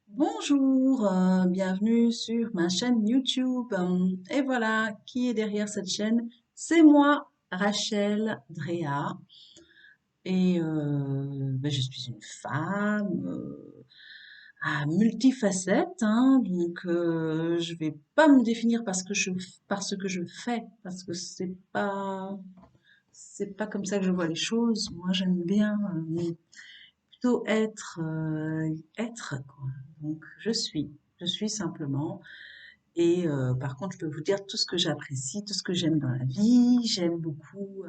Bonjour, bienvenue sur ma chaîne YouTube. Et voilà, qui est derrière cette chaîne? C'est moi, Rachel Drea. Et je suis une femme à multifacettes, hein, donc je vais pas me définir par ce que je fais, parce que c'est pas comme ça que je vois les choses. Moi, j'aime bien plutôt être quoi. Donc, je suis simplement. Et par contre, je peux vous dire tout ce que j'apprécie, tout ce que j'aime dans la vie. J'aime beaucoup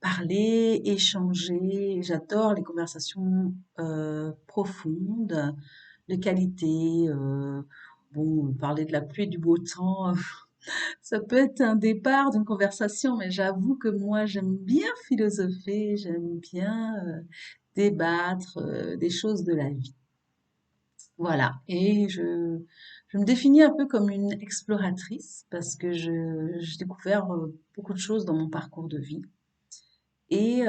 parler, échanger. J'adore les conversations profondes, de qualité. Bon, parler de la pluie et du beau temps, ça peut être un départ d'une conversation, mais j'avoue que moi, j'aime bien philosopher, j'aime bien débattre des choses de la vie. Voilà, et je me définis un peu comme une exploratrice parce que j'ai découvert beaucoup de choses dans mon parcours de vie. Et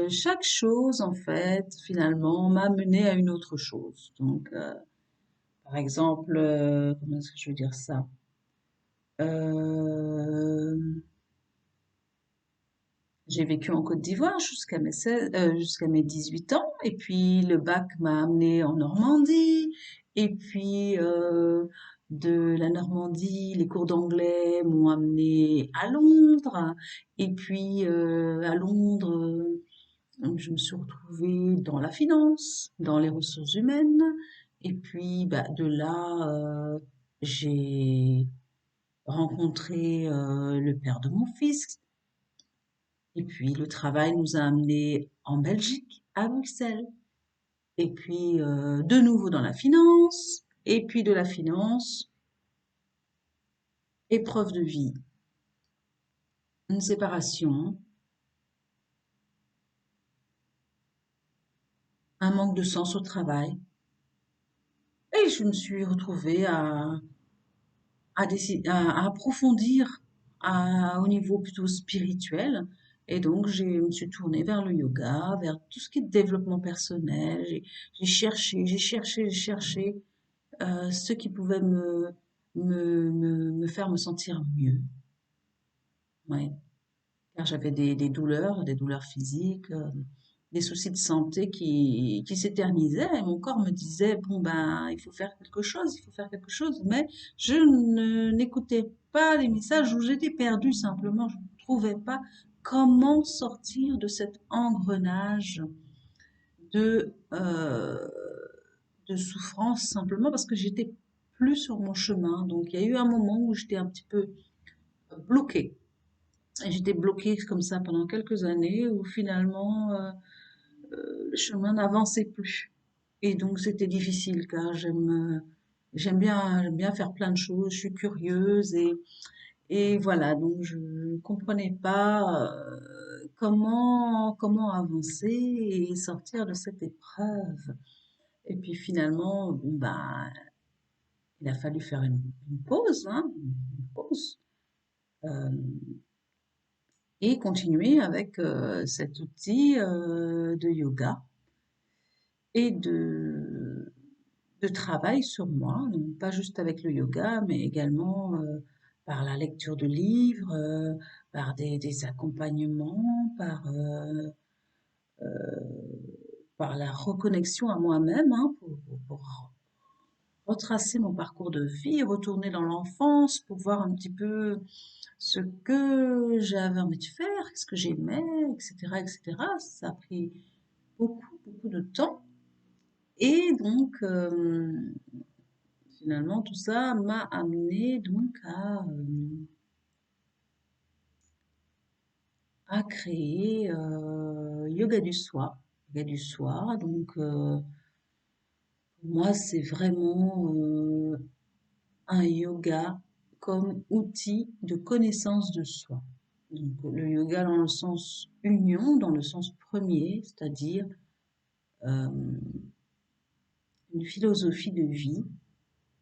chaque chose, en fait, finalement, m'a mené à une autre chose. Donc, par exemple, comment est-ce que je veux dire ça? Euh, j'ai vécu en Côte d'Ivoire jusqu'à mes 18 ans, et puis le bac m'a amené en Normandie, et puis de la Normandie, les cours d'anglais m'ont amené à Londres, et puis à Londres, je me suis retrouvée dans la finance, dans les ressources humaines, et puis bah, de là, j'ai rencontré le père de mon fils, et puis le travail nous a amenés en Belgique, à Bruxelles. Et puis de nouveau dans la finance. Et puis de la finance, épreuve de vie, une séparation, un manque de sens au travail. Et je me suis retrouvée à approfondir au niveau plutôt spirituel. Et donc, je me suis tournée vers le yoga, vers tout ce qui est développement personnel. J'ai cherché, j'ai cherché, j'ai cherché ce qui pouvait me faire me sentir mieux. Ouais. Car j'avais des douleurs physiques, des soucis de santé qui s'éternisaient et mon corps me disait, bon ben, il faut faire quelque chose, il faut faire quelque chose, mais je n'écoutais pas les messages où j'étais perdue simplement, je ne trouvais pas comment sortir de cet engrenage de, euh, de souffrance simplement parce que j'étais plus sur mon chemin. Donc il y a eu un moment où j'étais un petit peu bloquée. Et j'étais bloquée comme ça pendant quelques années où finalement le chemin n'avançait plus. Et donc c'était difficile car j'aime bien faire plein de choses, je suis curieuse et voilà, donc je ne comprenais pas comment avancer et sortir de cette épreuve. Et puis finalement, bon, bah, il a fallu faire une pause, hein, une pause, euh, et continuer avec cet outil de yoga et de travail sur moi, donc pas juste avec le yoga, mais également par la lecture de livres, par des accompagnements, par la reconnexion à moi-même, hein, pour retracer mon parcours de vie, retourner dans l'enfance pour voir un petit peu ce que j'avais envie de faire, ce que j'aimais, etc., etc. Ça a pris beaucoup, beaucoup de temps. Et donc, finalement, tout ça m'a amené donc à créer Yoga du Soi. Yoga du Soi, donc pour moi, c'est vraiment un yoga comme outil de connaissance de soi. Donc, le yoga dans le sens union, dans le sens premier, c'est-à-dire euh, une philosophie de vie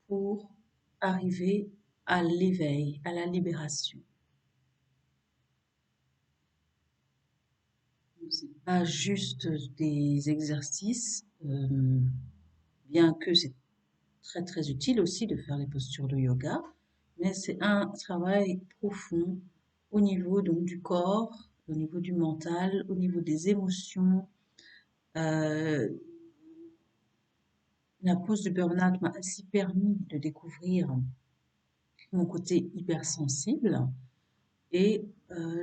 pour arriver à l'éveil, à la libération. C'est pas juste des exercices, bien que c'est très très utile aussi de faire les postures de yoga, mais c'est un travail profond au niveau donc du corps, au niveau du mental, au niveau des émotions. Euh, la pause du burn-out m'a ainsi permis de découvrir mon côté hypersensible et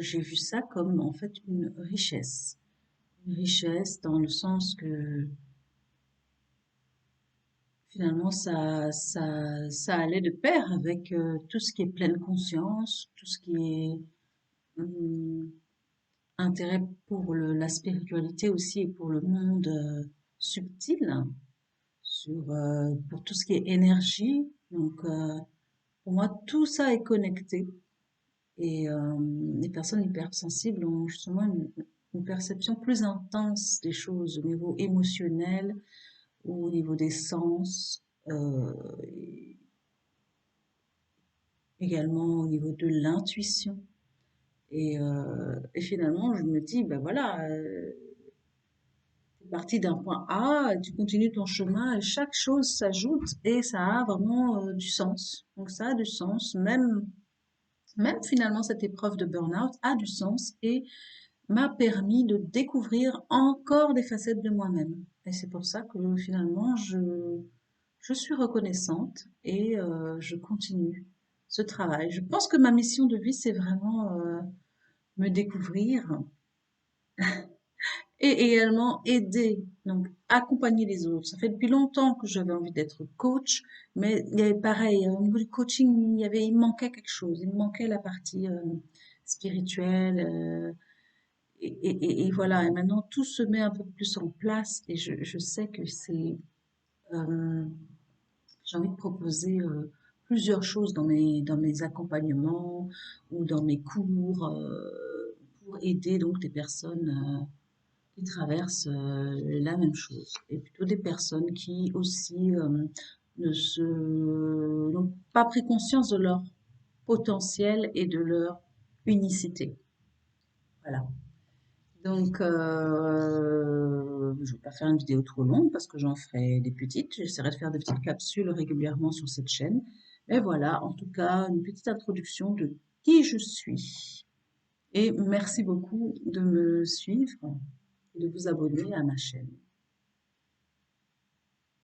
j'ai vu ça comme en fait une richesse. Une richesse dans le sens que finalement ça allait de pair avec tout ce qui est pleine conscience, tout ce qui est hum, intérêt pour la spiritualité aussi et pour le monde subtil, pour tout ce qui est énergie. Donc pour moi tout ça est connecté. Et les personnes hypersensibles ont justement une perception plus intense des choses au niveau émotionnel ou au niveau des sens, et également au niveau de l'intuition. Et finalement, je me dis, ben voilà, tu es parti d'un point A, et tu continues ton chemin, et chaque chose s'ajoute, et ça a vraiment du sens. Donc ça a du sens, même finalement cette épreuve de burn-out a du sens, et m'a permis de découvrir encore des facettes de moi-même. Et c'est pour ça que finalement, je suis reconnaissante et je continue ce travail. Je pense que ma mission de vie, c'est vraiment me découvrir et également aider, donc accompagner les autres. Ça fait depuis longtemps que j'avais envie d'être coach, mais il y avait pareil, au niveau du coaching, il me manquait quelque chose. Il me manquait la partie spirituelle. Et voilà, et maintenant tout se met un peu plus en place et je sais que euh, j'ai envie de proposer plusieurs choses dans mes accompagnements ou dans mes cours pour aider donc des personnes qui traversent la même chose et plutôt des personnes qui aussi n'ont pas pris conscience de leur potentiel et de leur unicité. Voilà. Donc, je vais pas faire une vidéo trop longue parce que j'en ferai des petites. J'essaierai de faire des petites capsules régulièrement sur cette chaîne. Mais voilà, en tout cas, une petite introduction de qui je suis. Et merci beaucoup de me suivre et de vous abonner à ma chaîne.